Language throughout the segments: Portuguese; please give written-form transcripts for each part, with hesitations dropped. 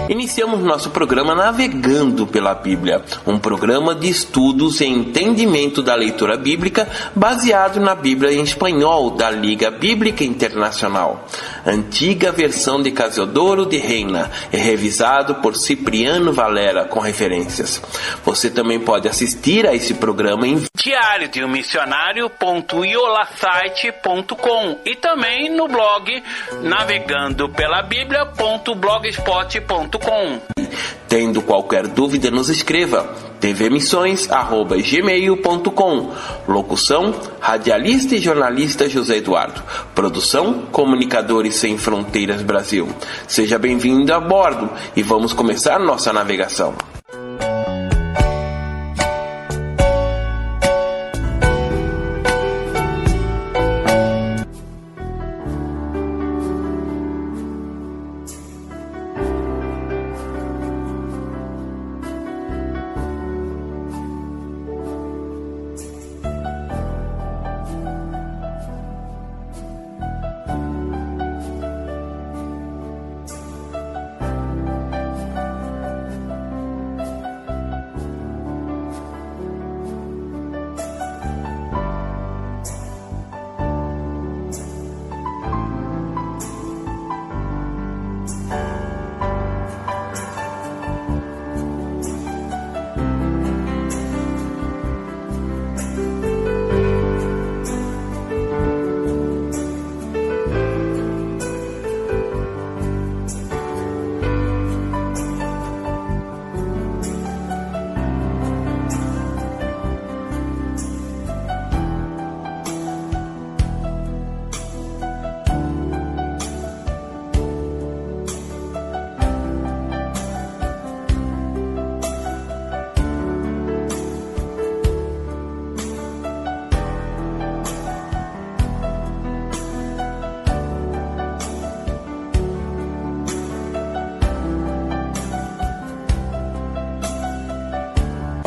Iniciamos nosso programa Navegando pela Bíblia, um programa de estudos e entendimento da leitura bíblica baseado na Bíblia em espanhol da Liga Bíblica Internacional, antiga versão de Casiodoro de Reina e revisado por Cipriano Valera com referências. Você também pode assistir a esse programa em diariodemissionario.iolasite.com e também no blog navegandopelabiblia.blogspot.com. Tendo qualquer dúvida, nos escreva tvmissões@gmail.com. Locução: radialista e jornalista José Eduardo. Produção: Comunicadores Sem Fronteiras Brasil. Seja bem-vindo a bordo e vamos começar nossa navegação.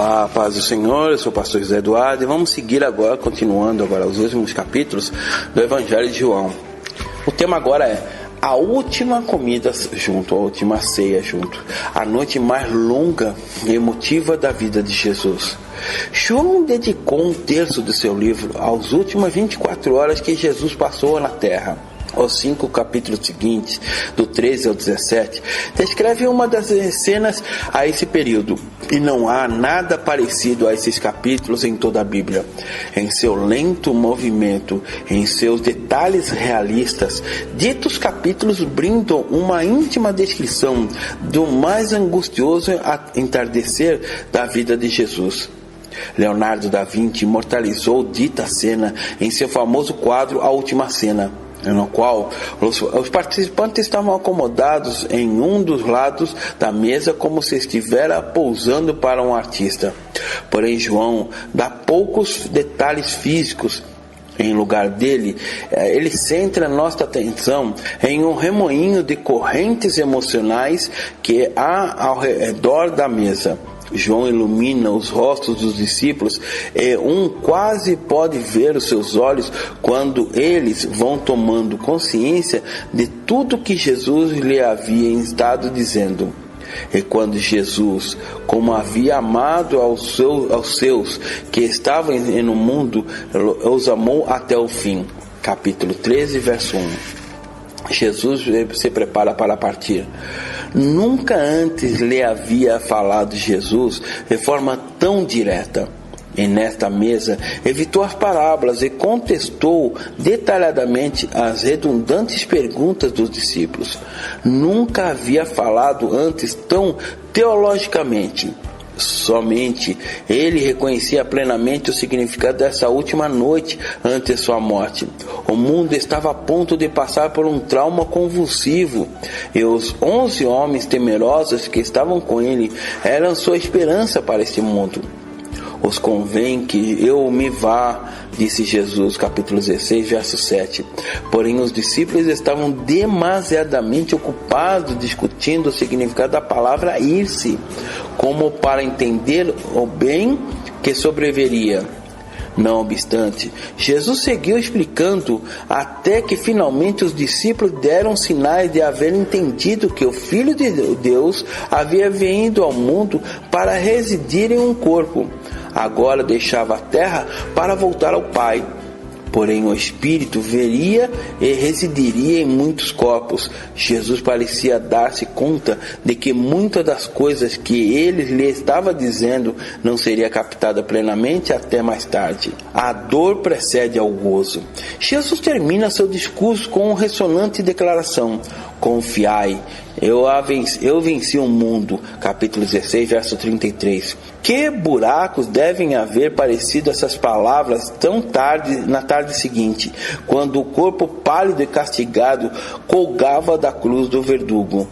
A paz do Senhor, eu sou o pastor José Eduardo e vamos seguir agora, continuando agora os últimos capítulos do Evangelho de João. O tema agora é a última comida junto, a última ceia junto, a noite mais longa e emotiva da vida de Jesus. João dedicou um terço do seu livro às últimas 24 horas que Jesus passou na terra. Os 5 capítulos seguintes, do 13 ao 17, descreve uma das cenas a esse período, e não há nada parecido a esses capítulos em toda a Bíblia. Em seu lento movimento, em seus detalhes realistas, ditos capítulos brindam uma íntima descrição do mais angustioso entardecer da vida de Jesus. Leonardo da Vinci imortalizou dita cena em seu famoso quadro A Última Cena, no qual os participantes estavam acomodados em um dos lados da mesa como se estivera pousando para um artista. Porém, João dá poucos detalhes físicos. Em lugar dele, ele centra nossa atenção em um remoinho de correntes emocionais que há ao redor da mesa. João ilumina os rostos dos discípulos e quase pode ver os seus olhos quando eles vão tomando consciência de tudo que Jesus lhe havia estado dizendo. E quando Jesus, como havia amado aos seus que estavam no mundo, os amou até o fim. Capítulo 13, verso 1. Jesus se prepara para partir. Nunca antes lhe havia falado Jesus de forma tão direta. E nesta mesa evitou as parábolas e contestou detalhadamente as redundantes perguntas dos discípulos. Nunca havia falado antes tão teologicamente. Somente ele reconhecia plenamente o significado dessa última noite antes de sua morte. O mundo estava a ponto de passar por um trauma convulsivo, e os 11 homens temerosos que estavam com ele eram sua esperança para este mundo. Os convém que eu me vá, disse Jesus, capítulo 16, verso 7. Porém, os discípulos estavam demasiadamente ocupados discutindo o significado da palavra ir-se, como para entender o bem que sobreviria. Não obstante, Jesus seguiu explicando até que finalmente os discípulos deram sinais de haver entendido que o Filho de Deus havia vindo ao mundo para residir em um corpo. Agora deixava a terra para voltar ao Pai. Porém, o Espírito viria e residiria em muitos corpos. Jesus parecia dar-se conta de que muitas das coisas que ele lhe estava dizendo não seria captada plenamente até mais tarde. A dor precede ao gozo. Jesus termina seu discurso com uma ressonante declaração: confiai, eu venci o mundo. Capítulo 16, verso 33. Que buracos devem haver parecido essas palavras tão tarde, na tarde seguinte, quando o corpo pálido e castigado colgava da cruz do verdugo.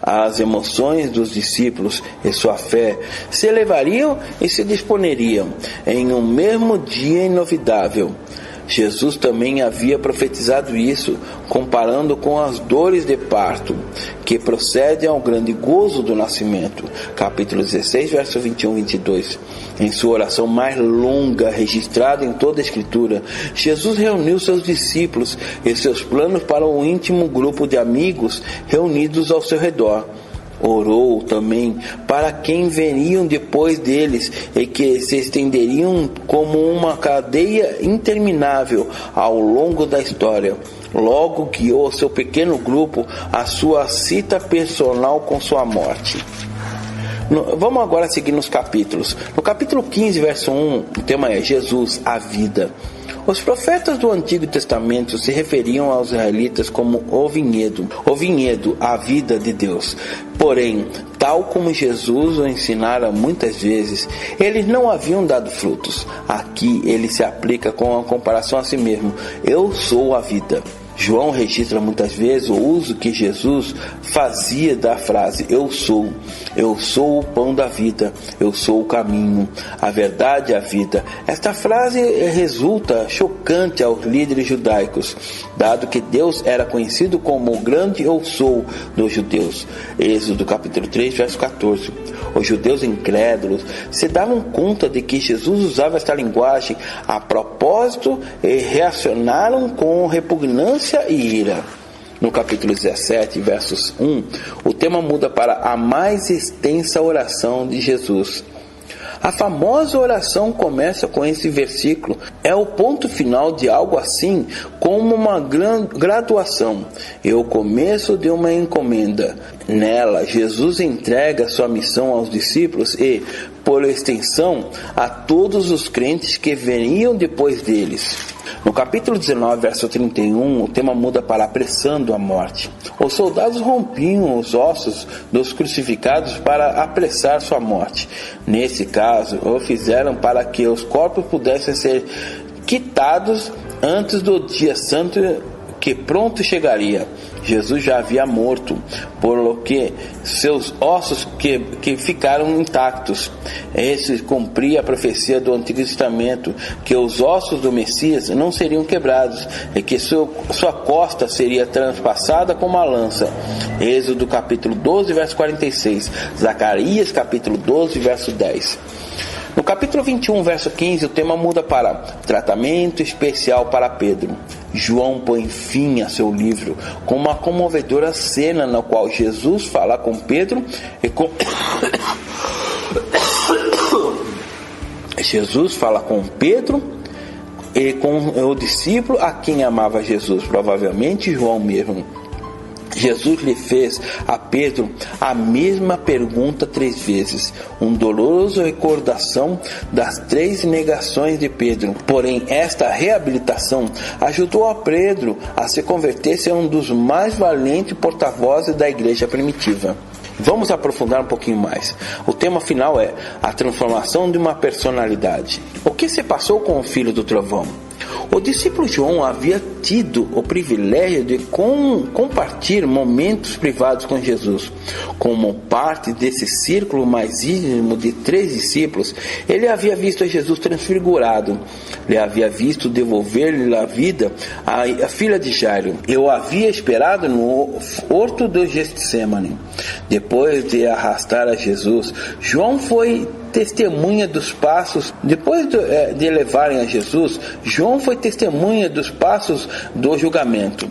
As emoções dos discípulos e sua fé se elevariam e se disponeriam em um mesmo dia inovidável. Jesus também havia profetizado isso, comparando com as dores de parto, que procedem ao grande gozo do nascimento. Capítulo 16, verso 21 e 22. Em sua oração mais longa, registrada em toda a Escritura, Jesus reuniu seus discípulos e seus planos para um íntimo grupo de amigos reunidos ao seu redor. Orou também para quem viriam depois deles e que se estenderiam como uma cadeia interminável ao longo da história. Logo guiou seu pequeno grupo à sua cita personal com sua morte. Vamos agora seguir nos capítulos. No capítulo 15, verso 1, o tema é Jesus, a vida. Os profetas do Antigo Testamento se referiam aos israelitas como o vinhedo, a vida de Deus. Porém, tal como Jesus o ensinara muitas vezes, eles não haviam dado frutos. Aqui ele se aplica com a comparação a si mesmo: eu sou a vida. João registra muitas vezes o uso que Jesus fazia da frase eu sou o pão da vida, eu sou o caminho, a verdade e a vida. Esta frase resulta chocante aos líderes judaicos, dado que Deus era conhecido como o grande eu sou dos judeus. Êxodo capítulo 3, verso 14. Os judeus incrédulos se davam conta de que Jesus usava esta linguagem a propósito e reacionaram com repugnância e ira. No capítulo 17, versos 1, o tema muda para a mais extensa oração de Jesus. A famosa oração começa com esse versículo. É o ponto final de algo assim como uma graduação. É o começo de uma encomenda. Nela, Jesus entrega sua missão aos discípulos e, por extensão, a todos os crentes que viriam depois deles. No capítulo 19, verso 31, o tema muda para apressando a morte. Os soldados rompiam os ossos dos crucificados para apressar sua morte. Nesse caso, o fizeram para que os corpos pudessem ser quitados antes do dia santo que pronto chegaria. Jesus já havia morto, por lo que seus ossos que ficaram intactos. Esse cumpria a profecia do Antigo Testamento, que os ossos do Messias não seriam quebrados, e que sua costa seria transpassada com uma lança. Êxodo capítulo 12, verso 46. Zacarias capítulo 12, verso 10. No capítulo 21, verso 15, o tema muda para tratamento especial para Pedro. João põe fim a seu livro com uma comovedora cena na qual Jesus fala com Pedro e com o discípulo a quem amava Jesus, provavelmente João mesmo. Jesus lhe fez a Pedro a mesma pergunta 3 vezes, um doloroso recordação das 3 negações de Pedro. Porém, esta reabilitação ajudou a Pedro a se converter-se em um dos mais valentes porta-vozes da igreja primitiva. Vamos aprofundar um pouquinho mais. O tema final é a transformação de uma personalidade. O que se passou com o filho do trovão? O discípulo João havia tido o privilégio de compartilhar momentos privados com Jesus. Como parte desse círculo mais íntimo de 3 discípulos, ele havia visto Jesus transfigurado. Ele havia visto devolver-lhe a vida à filha de Jairo. Eu havia esperado no horto do Getsêmani. Depois de arrastar a Jesus, João foi testemunha dos passos, depois de levarem a Jesus, João foi testemunha dos passos do julgamento.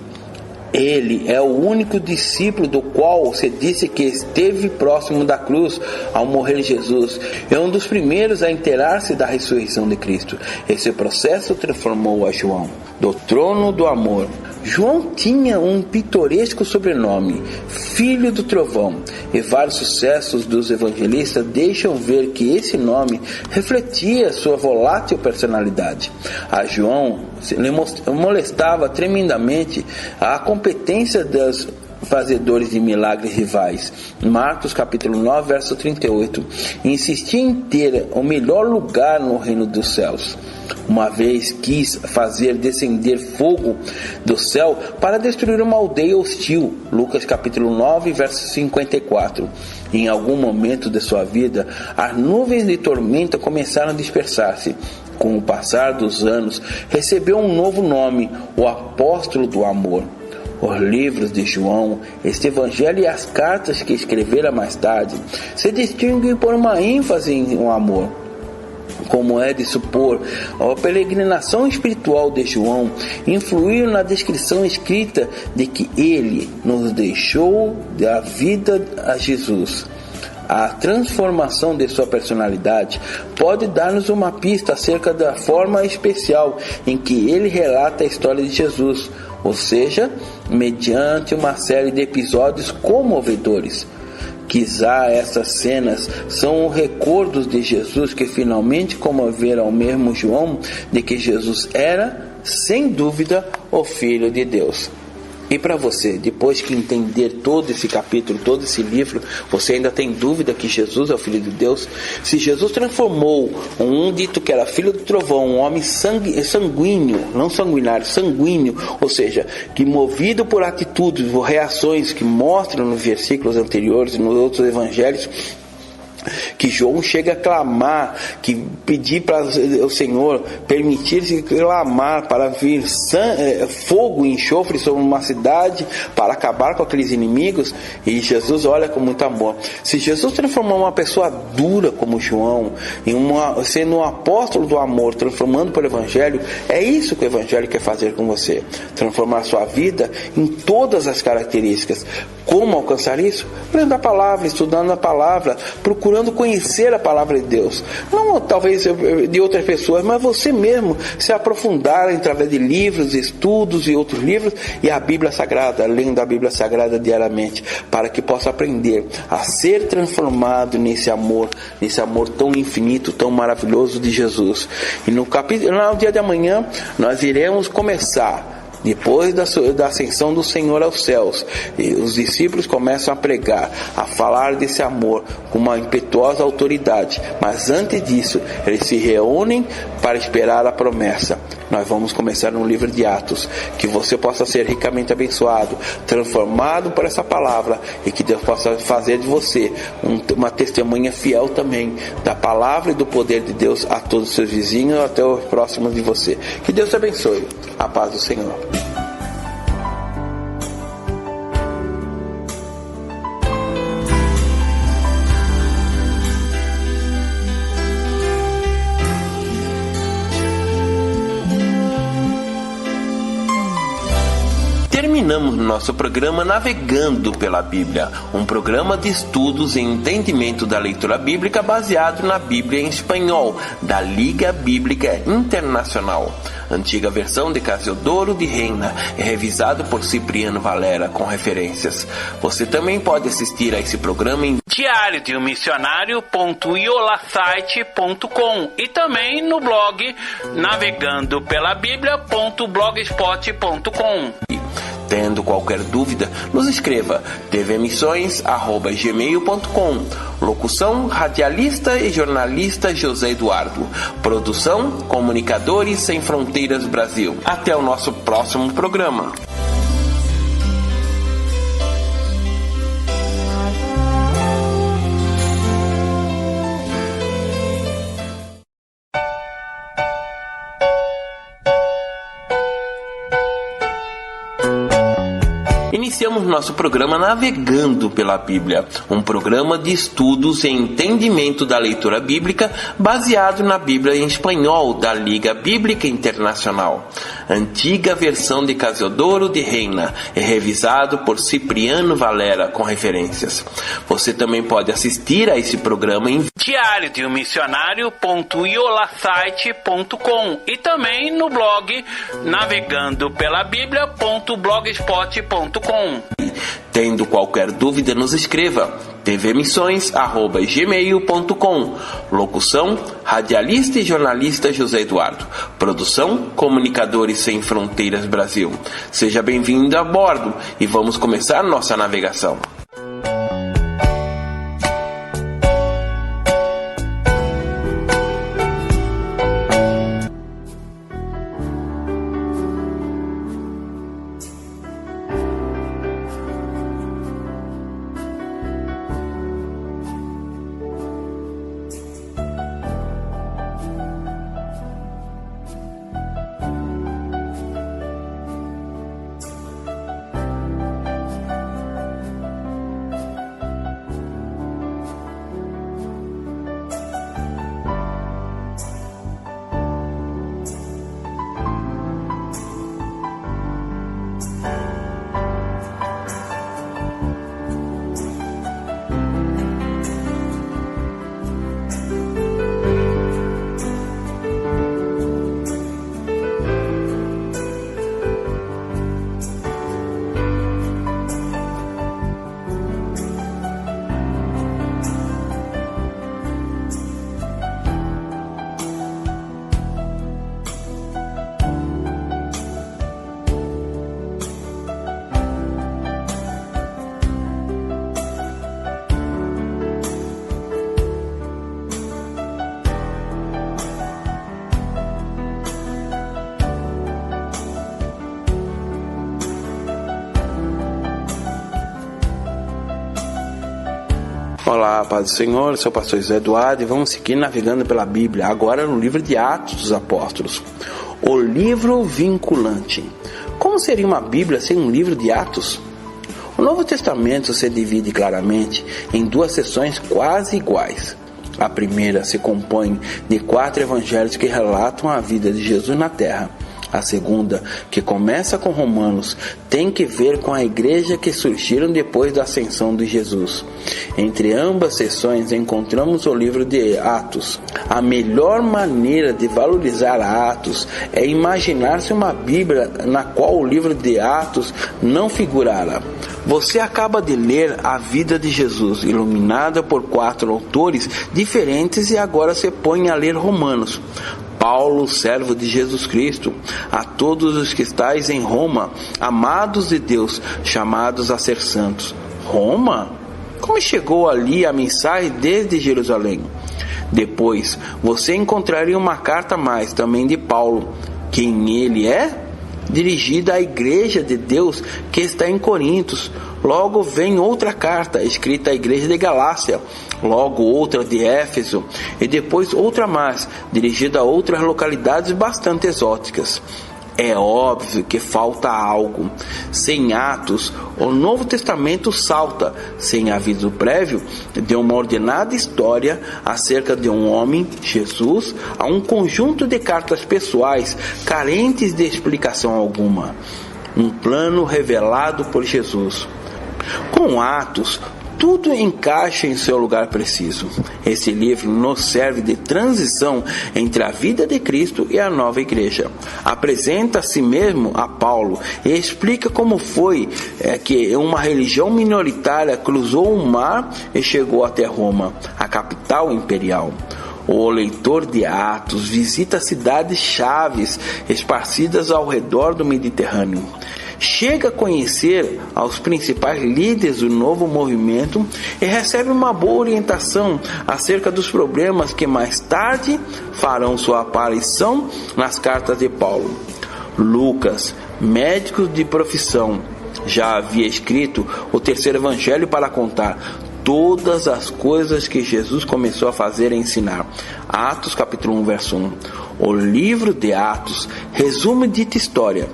Ele é o único discípulo do qual se disse que esteve próximo da cruz ao morrer Jesus. É um dos primeiros a inteirar-se da ressurreição de Cristo. Esse processo transformou a João do trono do amor. João tinha um pitoresco sobrenome, Filho do Trovão, e vários sucessos dos evangelistas deixam ver que esse nome refletia sua volátil personalidade. A João lhe molestava tremendamente a competência dos fazedores de milagres rivais. Marcos capítulo 9, verso 38. Insistia em ter o melhor lugar no reino dos céus. Uma vez quis fazer descender fogo do céu para destruir uma aldeia hostil. Lucas capítulo 9, verso 54. Em algum momento de sua vida, as nuvens de tormenta começaram a dispersar-se. Com o passar dos anos, recebeu um novo nome, o Apóstolo do Amor. Os livros de João, este evangelho e as cartas que escrevera mais tarde se distinguem por uma ênfase no amor. Como é de supor, a peregrinação espiritual de João influiu na descrição escrita de que ele nos deixou da vida a Jesus. A transformação de sua personalidade pode dar-nos uma pista acerca da forma especial em que ele relata a história de Jesus, ou seja, mediante uma série de episódios comovedores. Quizá essas cenas são recordos de Jesus que finalmente comoveram ao mesmo João de que Jesus era, sem dúvida, o Filho de Deus. E para você, depois que entender todo esse capítulo, todo esse livro, você ainda tem dúvida que Jesus é o Filho de Deus? Se Jesus transformou um dito que era filho do trovão, um homem sanguíneo, não sanguinário, sanguíneo, ou seja, que movido por atitudes ou reações que mostram nos versículos anteriores e nos outros evangelhos, que João chega a clamar, que pedir para o Senhor permitir-se clamar para vir fogo e enxofre sobre uma cidade para acabar com aqueles inimigos, e Jesus olha com muito amor. Se Jesus transformou uma pessoa dura como João, sendo um apóstolo do amor, transformando pelo Evangelho, é isso que o Evangelho quer fazer com você, transformar sua vida em todas as características. Como alcançar isso? Lendo a palavra, estudando a palavra, procurando conhecer a palavra de Deus. Não talvez de outras pessoas, mas você mesmo se aprofundar através de livros, estudos e outros livros, e a Bíblia Sagrada, lendo a Bíblia Sagrada diariamente, para que possa aprender a ser transformado nesse amor tão infinito, tão maravilhoso de Jesus. E no dia de amanhã nós iremos começar. Depois da ascensão do Senhor aos céus, os discípulos começam a pregar, a falar desse amor com uma impetuosa autoridade. Mas antes disso, eles se reúnem para esperar a promessa. Nós vamos começar no livro de Atos. Que você possa ser ricamente abençoado, transformado por essa palavra, e que Deus possa fazer de você uma testemunha fiel também da palavra e do poder de Deus a todos os seus vizinhos, até os próximos de você. Que Deus te abençoe. A paz do Senhor. Terminamos nosso programa Navegando pela Bíblia, um programa de estudos e entendimento da leitura bíblica baseado na Bíblia em espanhol, da Liga Bíblica Internacional. Antiga versão de Casiodoro de Reina, é revisado por Cipriano Valera com referências. Você também pode assistir a esse programa em diariodeummissionario.iolasite.com e também no blog navegandopelabiblia.blogspot.com. Tendo qualquer dúvida, nos escreva tvmissões@gmail.com. Locução, radialista e jornalista José Eduardo. Produção, Comunicadores Sem Fronteiras Brasil. Até o nosso próximo programa. Iniciamos nosso programa Navegando pela Bíblia, um programa de estudos e entendimento da leitura bíblica baseado na Bíblia em espanhol da Liga Bíblica Internacional, antiga versão de Casiodoro de Reina e revisado por Cipriano Valera com referências. Você também pode assistir a esse programa em diariodemissionario.iolasite.com e também no blog navegandopelabiblia.blogspot.com. Tendo qualquer dúvida, nos escreva tvmissões@gmail.com. Locução: radialista e jornalista José Eduardo. Produção: Comunicadores Sem Fronteiras Brasil. Seja bem-vindo a bordo e vamos começar nossa navegação. Olá, paz do Senhor, eu sou o pastor José Eduardo e vamos seguir navegando pela Bíblia, agora no livro de Atos dos Apóstolos, o livro vinculante. Como seria uma Bíblia sem um livro de Atos? O Novo Testamento se divide claramente em duas seções quase iguais. A primeira se compõe de 4 evangelhos que relatam a vida de Jesus na terra. A segunda, que começa com Romanos, tem que ver com a igreja que surgiram depois da ascensão de Jesus. Entre ambas seções encontramos o livro de Atos. A melhor maneira de valorizar Atos é imaginar-se uma Bíblia na qual o livro de Atos não figurara. Você acaba de ler a vida de Jesus, iluminada por 4 autores diferentes, e agora se põe a ler Romanos. Paulo, servo de Jesus Cristo, a todos os que estáis em Roma, amados de Deus, chamados a ser santos. Roma? Como chegou ali a mensagem desde Jerusalém? Depois, você encontraria uma carta mais, também de Paulo. Quem ele é? Dirigida à igreja de Deus que está em Corintos. Logo vem outra carta escrita à igreja de Galácia, logo outra de Éfeso e depois outra mais, dirigida a outras localidades bastante exóticas. É óbvio que falta algo. Sem Atos, o Novo Testamento salta, sem aviso prévio, de uma ordenada história acerca de um homem, Jesus, a um conjunto de cartas pessoais carentes de explicação alguma. Um plano revelado por Jesus. Com Atos, tudo encaixa em seu lugar preciso. Esse livro nos serve de transição entre a vida de Cristo e a nova igreja. Apresenta a si mesmo a Paulo e explica como foi que uma religião minoritária cruzou o mar e chegou até Roma, a capital imperial. O leitor de Atos visita cidades chaves esparcidas ao redor do Mediterrâneo. Chega a conhecer aos principais líderes do novo movimento e recebe uma boa orientação acerca dos problemas que mais tarde farão sua aparição nas cartas de Paulo. Lucas, médico de profissão, já havia escrito o terceiro evangelho para contar todas as coisas que Jesus começou a fazer e ensinar. Atos capítulo 1, verso 1. O livro de Atos resume dita história.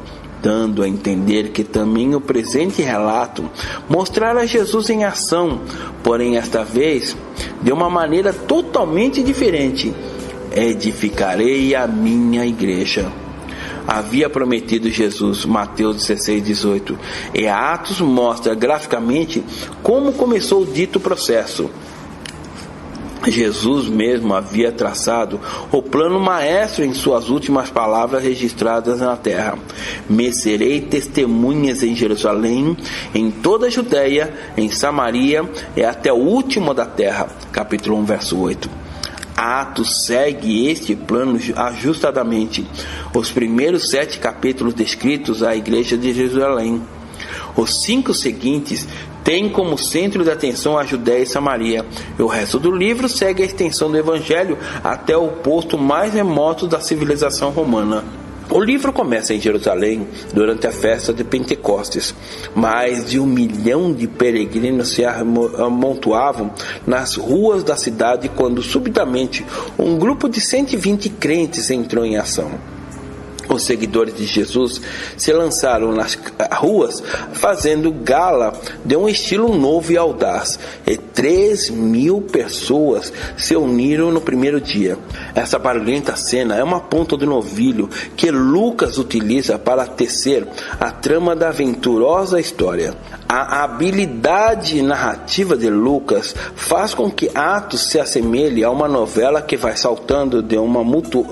dando a entender que também o presente relato mostrará Jesus em ação, porém esta vez de uma maneira totalmente diferente. Edificarei a minha igreja. Havia prometido Jesus, Mateus 16:18, e Atos mostra graficamente como começou o dito processo. Jesus mesmo havia traçado o plano maestro em suas últimas palavras registradas na terra: me serei testemunhas em Jerusalém, em toda a Judéia, em Samaria e até o último da terra. Capítulo 1, verso 8. Atos segue este plano ajustadamente. Os primeiros 7 capítulos descritos à igreja de Jerusalém. Os 5 seguintes têm como centro de atenção a Judéia e Samaria, e o resto do livro segue a extensão do Evangelho até o posto mais remoto da civilização romana. O livro começa em Jerusalém durante a festa de Pentecostes. Mais de 1 milhão de peregrinos se amontoavam nas ruas da cidade quando subitamente um grupo de 120 crentes entrou em ação. Os seguidores de Jesus se lançaram nas ruas fazendo gala de um estilo novo e audaz, e 3.000 pessoas se uniram no primeiro dia. Essa barulhenta cena é uma ponta do novilho que Lucas utiliza para tecer a trama da aventurosa história. A habilidade narrativa de Lucas faz com que Atos se assemelhe a uma novela que vai saltando de uma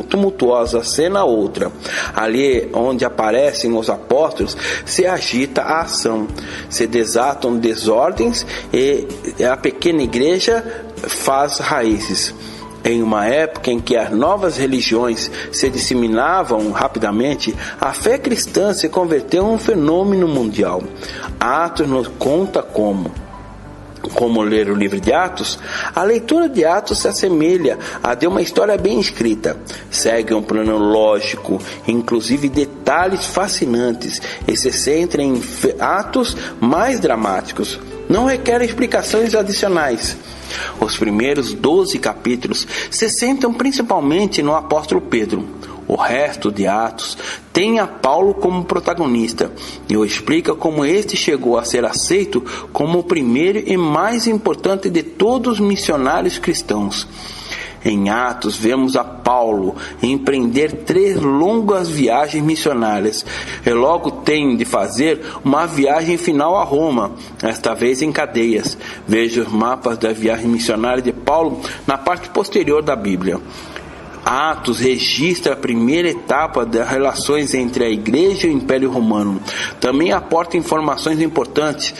tumultuosa cena a outra. Ali onde aparecem os apóstolos, se agita a ação, se desatam desordens e a pequena igreja faz raízes. Em uma época em que as novas religiões se disseminavam rapidamente, a fé cristã se converteu em um fenômeno mundial. Atos nos conta como ler o livro de Atos. A leitura de Atos se assemelha a de uma história bem escrita. Segue um plano lógico, inclusive detalhes fascinantes, e se centra em atos mais dramáticos. Não requer explicações adicionais. Os primeiros 12 capítulos se centram principalmente no apóstolo Pedro. O resto de Atos tem a Paulo como protagonista e explica como este chegou a ser aceito como o primeiro e mais importante de todos os missionários cristãos. Em Atos, vemos a Paulo empreender 3 longas viagens missionárias e logo tem de fazer uma viagem final a Roma, esta vez em cadeias. Veja os mapas da viagem missionária de Paulo na parte posterior da Bíblia. Atos registra a primeira etapa das relações entre a Igreja e o Império Romano. Também aporta informações importantes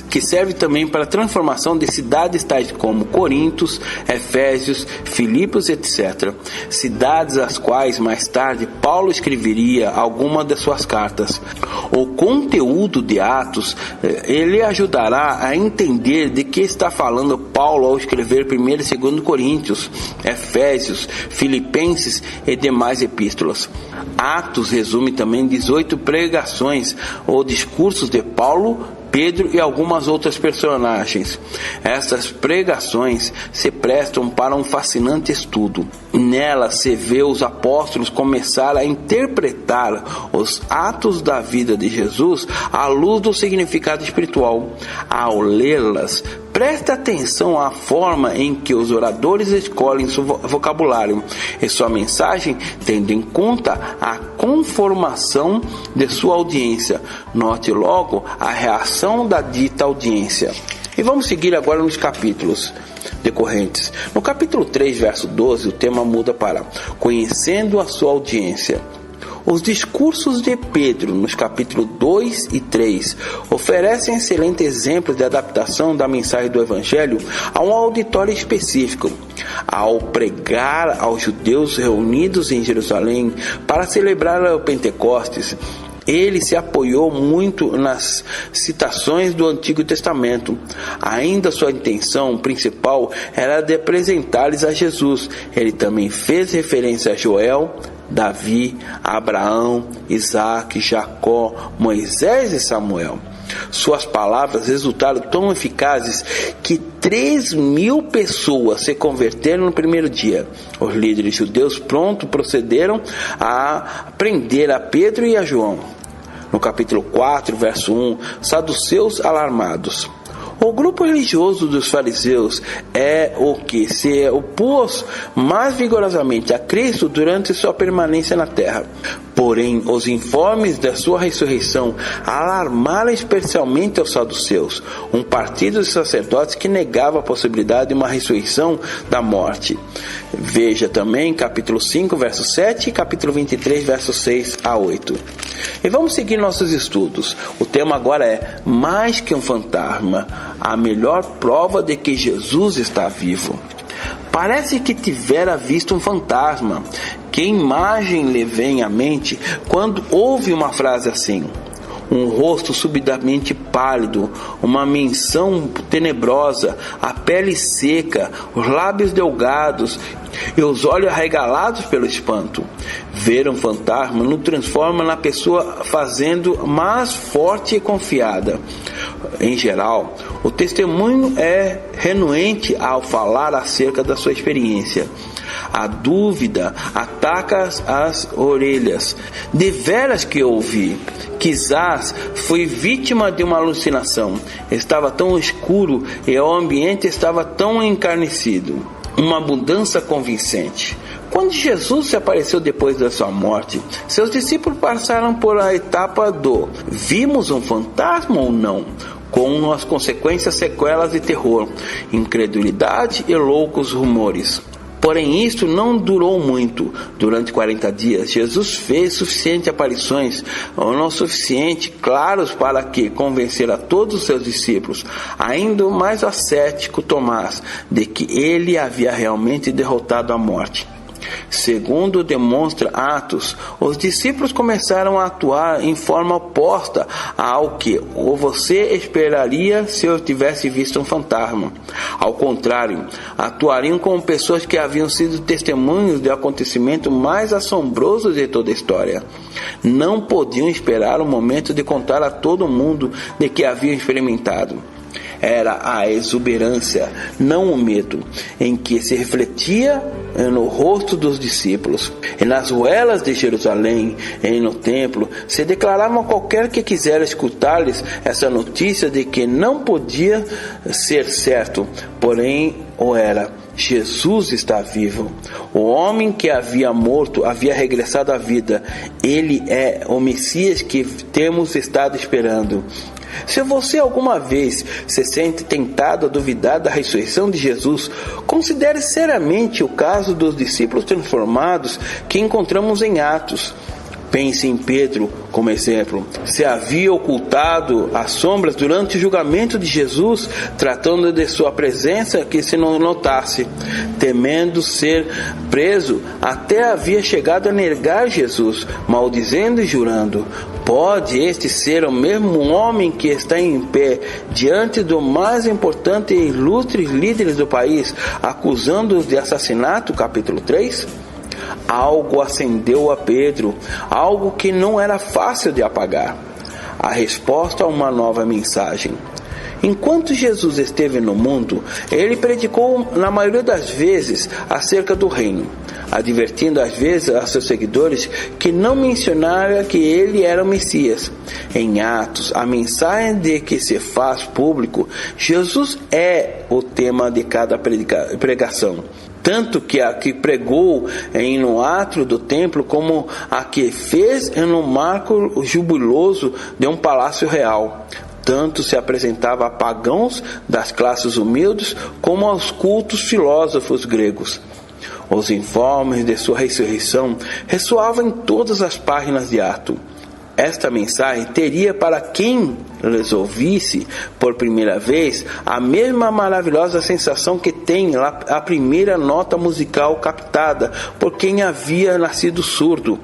que servem também para a transformação de cidades tais como Corintos, Efésios, Filipos, etc. Cidades às quais mais tarde Paulo escreveria algumas de suas cartas. O conteúdo de Atos ele ajudará a entender de que está falando Paulo ao escrever 1 e 2 Coríntios, Efésios, Filipenses e demais epístolas. Atos resume também 18 pregações ou discursos de Paulo, Pedro e algumas outras personagens. Essas pregações se prestam para um fascinante estudo. Nela se vê os apóstolos começar a interpretar os atos da vida de Jesus à luz do significado espiritual. Ao lê-las, preste atenção à forma em que os oradores escolhem seu vocabulário e sua mensagem, tendo em conta a conformação de sua audiência. Note logo a reação da dita audiência. E vamos seguir agora nos capítulos decorrentes. No capítulo 3, verso 12, o tema muda para conhecendo a sua audiência. Os discursos de Pedro, nos capítulos 2 e 3, oferecem excelentes exemplos de adaptação da mensagem do Evangelho a um auditório específico. Ao pregar aos judeus reunidos em Jerusalém para celebrar o Pentecostes, ele se apoiou muito nas citações do Antigo Testamento. Ainda sua intenção principal era de apresentar-lhes a Jesus. Ele também fez referência a Joel, Davi, Abraão, Isaac, Jacó, Moisés e Samuel. Suas palavras resultaram tão eficazes que 3.000 pessoas se converteram no primeiro dia. Os líderes judeus pronto procederam a prender a Pedro e a João. No capítulo 4, verso 1, saduceus alarmados. O grupo religioso dos fariseus é o que se opôs mais vigorosamente a Cristo durante sua permanência na terra. Porém, os informes da sua ressurreição alarmaram especialmente os saduceus, um partido de sacerdotes que negava a possibilidade de uma ressurreição da morte. Veja também capítulo 5, verso 7 e capítulo 23, versos 6 a 8. E vamos seguir nossos estudos. O tema agora é mais que um fantasma, a melhor prova de que Jesus está vivo. Parece que tivera visto um fantasma. Que imagem lhe vem à mente quando ouve uma frase assim? Um rosto subitamente pálido, uma menção tenebrosa, a pele seca, os lábios delgados e os olhos arregalados pelo espanto. Ver um fantasma nos transforma na pessoa fazendo mais forte e confiada. Em geral, o testemunho é renuente ao falar acerca da sua experiência. A dúvida ataca as orelhas. Deveras que ouvi. Quizás fui vítima de uma alucinação. Estava tão escuro e o ambiente estava tão encarnecido. Uma mudança convincente. Quando Jesus se apareceu depois da sua morte, seus discípulos passaram por a etapa do vimos um fantasma ou não? Com as consequências sequelas de terror, incredulidade e loucos rumores. Porém, isto não durou muito. Durante 40 dias, Jesus fez suficientes aparições, ou não suficiente, claros para que convencer a todos os seus discípulos, ainda mais ascético Tomás, de que ele havia realmente derrotado a morte. Segundo demonstra Atos, os discípulos começaram a atuar em forma oposta ao que você esperaria se eu tivesse visto um fantasma. Ao contrário, atuariam como pessoas que haviam sido testemunhos do acontecimento mais assombroso de toda a história. Não podiam esperar o momento de contar a todo mundo de que haviam experimentado. Era a exuberância, não o medo, em que se refletia no rosto dos discípulos. E nas ruelas de Jerusalém, e no templo, se declaravam a qualquer que quisera escutar-lhes essa notícia de que não podia ser certo, porém o era. Jesus está vivo. O homem que havia morto havia regressado à vida. Ele é o Messias que temos estado esperando. Se você alguma vez se sente tentado a duvidar da ressurreição de Jesus, considere seriamente o caso dos discípulos transformados que encontramos em Atos. Pense em Pedro como exemplo. Se havia ocultado as sombras durante o julgamento de Jesus, tratando de sua presença que se não notasse. Temendo ser preso, até havia chegado a negar Jesus, maldizendo e jurando. Pode este ser o mesmo homem que está em pé diante do mais importante e ilustres líderes do país, acusando-os de assassinato? Capítulo 3. Algo acendeu a Pedro, algo que não era fácil de apagar. A resposta a uma nova mensagem. Enquanto Jesus esteve no mundo, ele predicou na maioria das vezes acerca do reino, advertindo às vezes a seus seguidores que não mencionara que ele era o Messias. Em Atos, a mensagem de que se faz público, Jesus é o tema de cada pregação. Tanto que a que pregou no átrio do templo, como a que fez no marco jubiloso de um palácio real. Tanto se apresentava a pagãos das classes humildes, como aos cultos filósofos gregos. Os informes de sua ressurreição ressoavam em todas as páginas de Atos. Esta mensagem teria para quem lhes ouvisse por primeira vez a mesma maravilhosa sensação que tem a primeira nota musical captada por quem havia nascido surdo.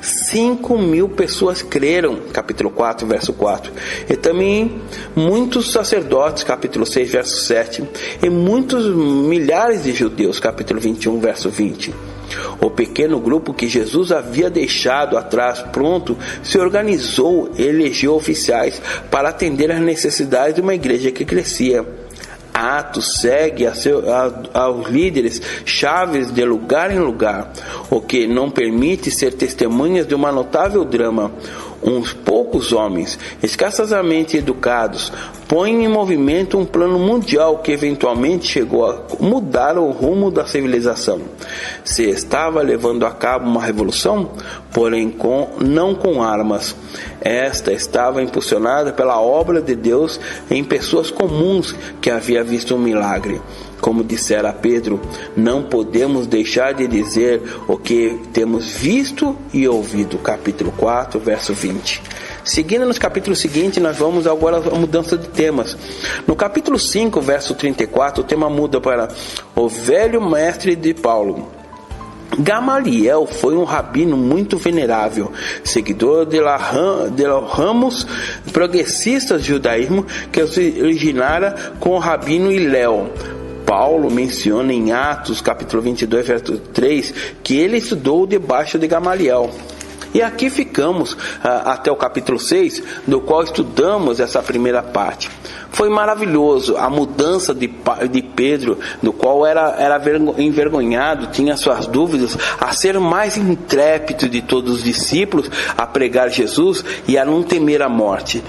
5.000 pessoas creram, capítulo 4, verso 4. E também muitos sacerdotes, capítulo 6, verso 7. E muitos milhares de judeus, capítulo 21, verso 20. O pequeno grupo que Jesus havia deixado atrás pronto se organizou e elegeu oficiais para atender às necessidades de uma igreja que crescia. Atos segue aos líderes chaves de lugar em lugar, o que não permite ser testemunhas de uma notável drama. uns poucos homens, escassamente educados, põem em movimento um plano mundial que eventualmente chegou a mudar o rumo da civilização. Se estava levando a cabo uma revolução, porém não com armas. Esta estava impulsionada pela obra de Deus em pessoas comuns que havia visto um milagre. Como dissera a Pedro, não podemos deixar de dizer o que temos visto e ouvido. Capítulo 4, verso 20. Seguindo nos capítulos seguintes, nós vamos agora a mudança de temas. No capítulo 5, verso 34, o tema muda para o velho mestre de Paulo. Gamaliel foi um rabino muito venerável, seguidor de ramos progressistas do judaísmo que originara com o rabino Hillel. Paulo menciona em Atos, capítulo 22, verso 3, que ele estudou debaixo de Gamaliel. E aqui ficamos até o capítulo 6, do qual estudamos essa primeira parte. Foi maravilhoso a mudança de Pedro, do qual era envergonhado, tinha suas dúvidas, a ser mais intrépido de todos os discípulos, a pregar Jesus e a não temer a morte.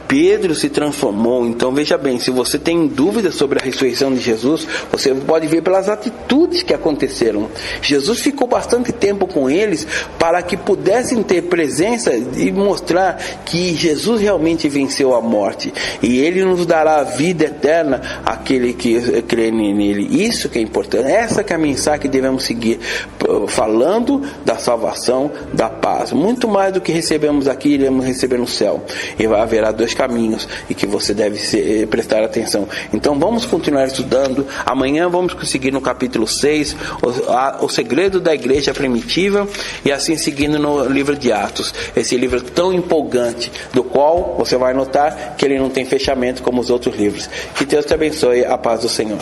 Pedro se transformou. Então veja bem, se você tem dúvidas sobre a ressurreição de Jesus, você pode ver pelas atitudes que aconteceram. Jesus ficou bastante tempo com eles para que pudessem ter presença e mostrar que Jesus realmente venceu a morte, e ele nos dará a vida eterna àquele que crê nele. Isso que é importante, essa que é a mensagem que devemos seguir, falando da salvação, da paz. Muito mais do que recebemos aqui, iremos receber no céu, e haverá dois caminhos e que você deve prestar atenção. Então vamos continuar estudando. Amanhã vamos conseguir no capítulo 6 o segredo da igreja primitiva, e assim seguindo no livro de Atos, esse livro tão empolgante, do qual você vai notar que ele não tem fechamento como os outros livros. Que Deus te abençoe. A paz do Senhor.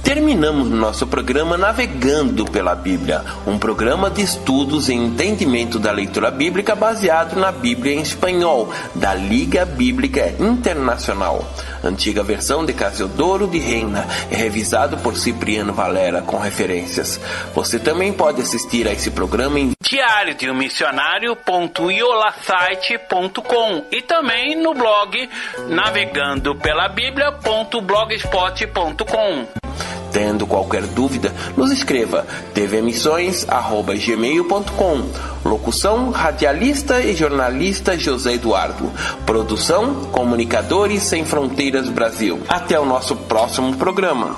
Terminamos nosso programa Navegando pela Bíblia, um programa de estudos e entendimento da leitura bíblica baseado na Bíblia em espanhol, da Liga Bíblica Internacional. Antiga versão de Casiodoro de Reina, é revisado por Cipriano Valera com referências. Você também pode assistir a esse programa em diariodeummissionario.iolasite.com e também no blog navegandopelabiblia.blogspot.com. Tendo qualquer dúvida, nos escreva tvmissões@gmail.com. Locução, radialista e jornalista José Eduardo. Produção, Comunicadores Sem Fronteiras Brasil. Até o nosso próximo programa.